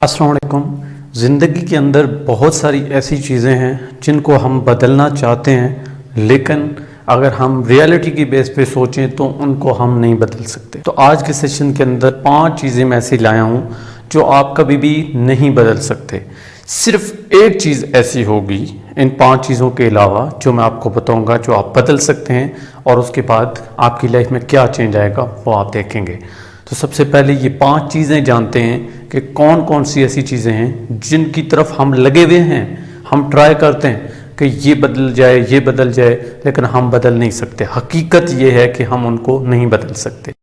अस्सलाम वालेकुम। ज़िंदगी के अंदर बहुत सारी ऐसी चीज़ें हैं जिनको हम बदलना चाहते हैं, लेकिन अगर हम रियलिटी की बेस पे सोचें तो उनको हम नहीं बदल सकते। तो आज के सेशन के अंदर 5 चीज़ें मैं ऐसी लाया हूँ जो आप कभी भी नहीं बदल सकते। सिर्फ एक चीज़ ऐसी होगी इन 5 चीज़ों के अलावा जो मैं आपको बताऊँगा, जो आप बदल सकते हैं और उसके बाद आपकी लाइफ में क्या चेंज आएगा वो आप देखेंगे। तो सबसे पहले ये 5 चीज़ें जानते हैं कि कौन कौन सी ऐसी चीज़ें हैं जिनकी तरफ हम लगे हुए हैं, हम ट्राई करते हैं कि ये बदल जाए, ये बदल जाए, लेकिन हम बदल नहीं सकते। हकीकत ये है कि हम उनको नहीं बदल सकते।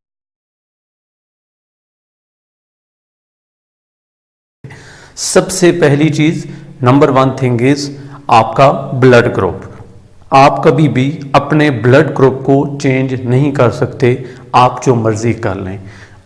सबसे पहली चीज़, नंबर 1 थिंग इज़ आपका ब्लड ग्रुप। आप कभी भी अपने ब्लड ग्रुप को चेंज नहीं कर सकते, आप जो मर्जी कर लें।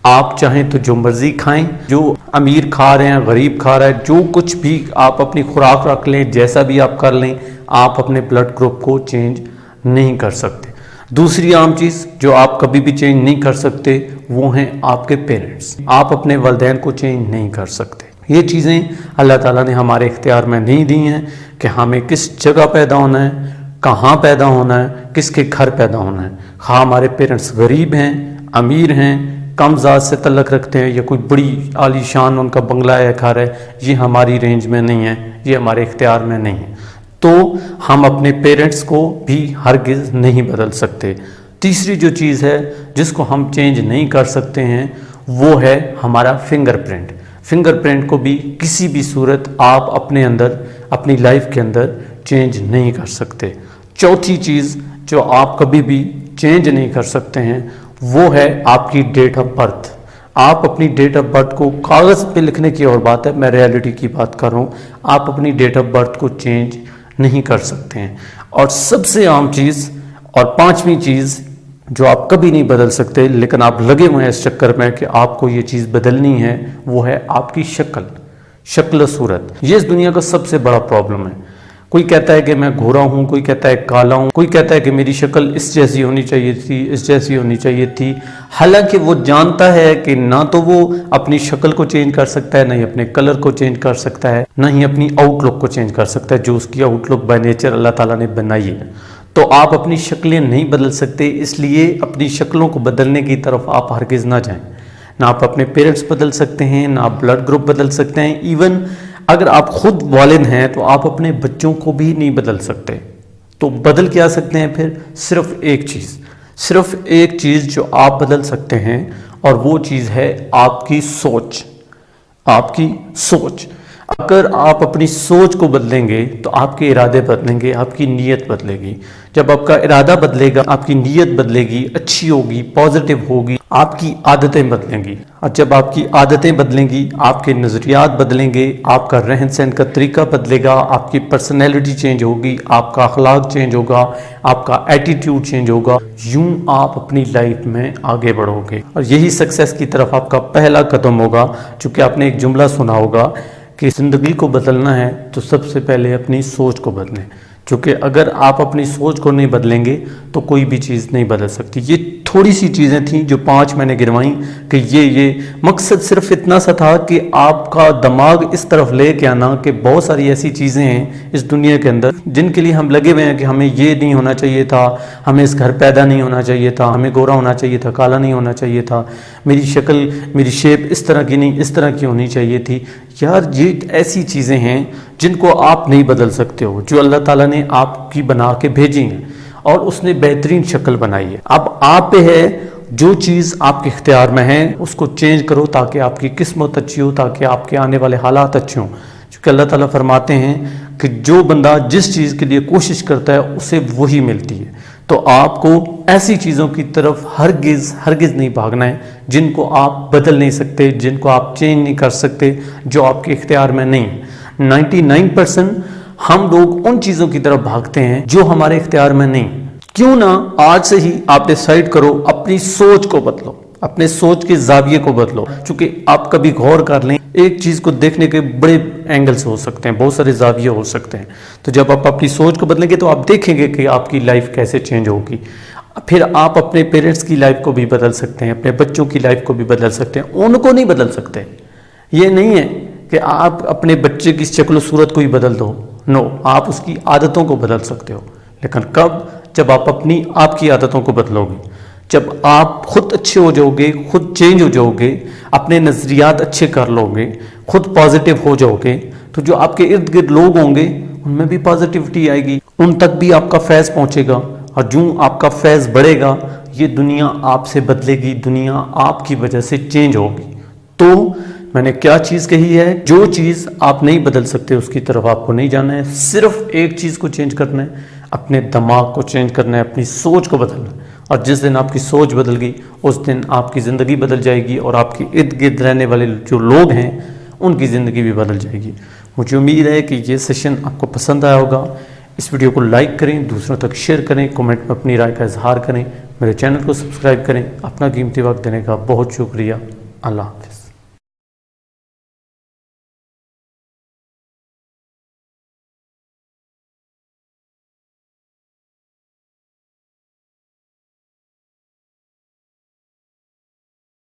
आप चाहें तो जो मर्जी खाएं, जो अमीर खा रहे हैं, गरीब खा रहा है, जो कुछ भी आप अपनी खुराक रख लें, जैसा भी आप कर लें, आप अपने ब्लड ग्रुप को चेंज नहीं कर सकते। दूसरी आम चीज़ जो आप कभी भी चेंज नहीं कर सकते वो हैं आपके पेरेंट्स। आप अपने वालिदैन को चेंज नहीं कर सकते। ये चीज़ें अल्लाह ताला ने हमारे इख्तियार में नहीं दी हैं कि हमें किस जगह पैदा होना है, कहाँ पैदा होना है, किसके घर पैदा होना है। हाँ, हमारे पेरेंट्स गरीब हैं, अमीर हैं, कम ज़ात से तल्लक रखते हैं, या कोई बड़ी आलीशान उनका बंगला है, घर है, ये हमारी रेंज में नहीं है, ये हमारे इख्तियार में नहीं है। तो हम अपने पेरेंट्स को भी हरगिज़ नहीं बदल सकते। तीसरी जो चीज़ है जिसको हम चेंज नहीं कर सकते हैं वो है हमारा फिंगरप्रिंट। फिंगरप्रिंट को भी किसी भी सूरत आप अपने अंदर, अपनी लाइफ के अंदर चेंज नहीं कर सकते। चौथी चीज़ जो आप कभी भी चेंज नहीं कर सकते हैं वो है आपकी डेट ऑफ बर्थ। आप अपनी डेट ऑफ बर्थ को कागज़ पे लिखने की और बात है, मैं रियलिटी की बात कर रहा हूँ। आप अपनी डेट ऑफ बर्थ को चेंज नहीं कर सकते हैं। और सबसे आम चीज़ और 5वीं चीज़ जो आप कभी नहीं बदल सकते, लेकिन आप लगे हुए हैं इस चक्कर में कि आपको ये चीज़ बदलनी है, वो है आपकी शक्ल सूरत। ये इस दुनिया का सबसे बड़ा प्रॉब्लम है। कोई कहता है कि मैं गोरा हूँ, कोई कहता है काला हूँ, कोई कहता है कि मेरी शक्ल इस जैसी होनी चाहिए थी, इस जैसी होनी चाहिए थी। हालांकि वो जानता है कि ना तो वो अपनी शक्ल को चेंज कर सकता है, ना ही अपने कलर को चेंज कर सकता है, ना ही अपनी आउटलुक को चेंज कर सकता है, जो उसकी आउटलुक बाय नेचर अल्लाह ताला ने बनाई है। तो आप अपनी शक्लें नहीं बदल सकते, इसलिए अपनी शक्लों को बदलने की तरफ आप हरगिज़ ना जाएं। ना आप अपने पेरेंट्स बदल सकते हैं, ना आप ब्लड ग्रुप बदल सकते हैं। इवन अगर आप खुद वालिद हैं तो आप अपने बच्चों को भी नहीं बदल सकते। तो बदल क्या सकते हैं फिर? सिर्फ एक चीज़ जो आप बदल सकते हैं, और वो चीज़ है आपकी सोच। अगर आप अपनी सोच को बदलेंगे तो आपके इरादे बदलेंगे, आपकी नीयत बदलेगी। जब आपका इरादा बदलेगा, आपकी नीयत बदलेगी, अच्छी होगी, पॉजिटिव होगी, आपकी आदतें बदलेंगी। और जब आपकी आदतें बदलेंगी, आपके नज़रियात बदलेंगे, आपका रहन सहन का तरीका बदलेगा, आपकी पर्सनैलिटी चेंज होगी, आपका अखलाक चेंज होगा, आपका एटीट्यूड चेंज होगा। यूं आप अपनी लाइफ में आगे बढ़ोगे और यही सक्सेस की तरफ आपका पहला कदम होगा। चूँकि आपने एक जुमला सुना होगा कि ज़िंदगी को बदलना है तो सबसे पहले अपनी सोच को बदलें। क्योंकि अगर आप अपनी सोच को नहीं बदलेंगे तो कोई भी चीज़ नहीं बदल सकती। ये थोड़ी सी चीज़ें थी जो 5 मैंने गिनवाई कि ये मकसद सिर्फ इतना सा था कि आपका दिमाग इस तरफ ले के आना कि बहुत सारी ऐसी चीज़ें हैं इस दुनिया के अंदर जिनके लिए हम लगे हुए हैं कि हमें ये नहीं होना चाहिए था, हमें इस घर पैदा नहीं होना चाहिए था, हमें गोरा होना चाहिए था, काला नहीं होना चाहिए था, मेरी शक्ल, मेरी शेप इस तरह की नहीं, इस तरह की होनी चाहिए थी। यार, ये ऐसी चीज़ें हैं जिनको आप नहीं बदल सकते हो, जो अल्लाह ताला ने आपकी बना के भेजी हैं और उसने बेहतरीन शक्ल बनाई है। अब आप पे है, जो चीज़ आपके इख्तियार में है उसको चेंज करो ताकि आपकी किस्मत अच्छी हो, ताकि आपके आने वाले हालात अच्छे हों। क्योंकि अल्लाह ताला फरमाते हैं कि जो बंदा जिस चीज़ के लिए कोशिश करता है उसे वही मिलती है। तो आपको ऐसी चीज़ों की तरफ हरगिज़ नहीं भागना है जिनको आप बदल नहीं सकते, जिनको आप चेंज नहीं कर सकते, जो आपके इख्तियार में नहीं है। 99% हम लोग उन चीज़ों की तरफ भागते हैं जो हमारे इख्तियार में नहीं। क्यों ना आज से ही आप डिसाइड करो, अपनी सोच को बदलो, अपने सोच के जाविये को बदलो। चूंकि आप कभी गौर कर लें, एक चीज़ को देखने के बड़े एंगल्स हो सकते हैं, बहुत सारे जाविये हो सकते हैं। तो जब आप अपनी सोच को बदलेंगे तो आप देखेंगे कि आपकी लाइफ कैसे चेंज होगी। फिर आप अपने पेरेंट्स की लाइफ को भी बदल सकते हैं, अपने बच्चों की लाइफ को भी बदल सकते हैं। उनको नहीं बदल सकते। ये नहीं है کہ آپ اپنے بچے کی شکل و صورت کو ہی بدل دو، نو، آپ اس کی عادتوں کو بدل سکتے ہو، لیکن کب؟ جب آپ کی عادتوں کو بدلو گے، جب آپ خود اچھے ہو جاؤ گے، خود چینج ہو جاؤ گے، اپنے نظریات اچھے کر لو گے، خود پازیٹیو ہو جاؤ گے، تو جو آپ کے ارد گرد لوگ ہوں گے ان میں بھی پازیٹیوٹی آئے گی، ان تک بھی آپ کا فیض پہنچے گا، اور جو آپ کا فیض بڑھے گا یہ دنیا آپ سے بدلے گی، دنیا آپ کی وجہ سے چینج ہوگی۔ تو میں نے کیا چیز کہی ہے؟ جو چیز آپ نہیں بدل سکتے اس کی طرف آپ کو نہیں جانا ہے، صرف ایک چیز کو چینج کرنا ہے، اپنے دماغ کو چینج کرنا ہے، اپنی سوچ کو بدلنا ہے، اور جس دن آپ کی سوچ بدل گئی اس دن آپ کی زندگی بدل جائے گی، اور آپ کے ارد گرد رہنے والے جو لوگ ہیں ان کی زندگی بھی بدل جائے گی۔ مجھے امید ہے کہ یہ سیشن آپ کو پسند آیا ہوگا۔ اس ویڈیو کو لائک کریں، دوسروں تک شیئر کریں، کمنٹ میں اپنی رائے کا اظہار کریں، میرے چینل کو سبسکرائب کریں۔ اپنا قیمتی وقت دینے کا بہت شکریہ۔ اللہ حافظ۔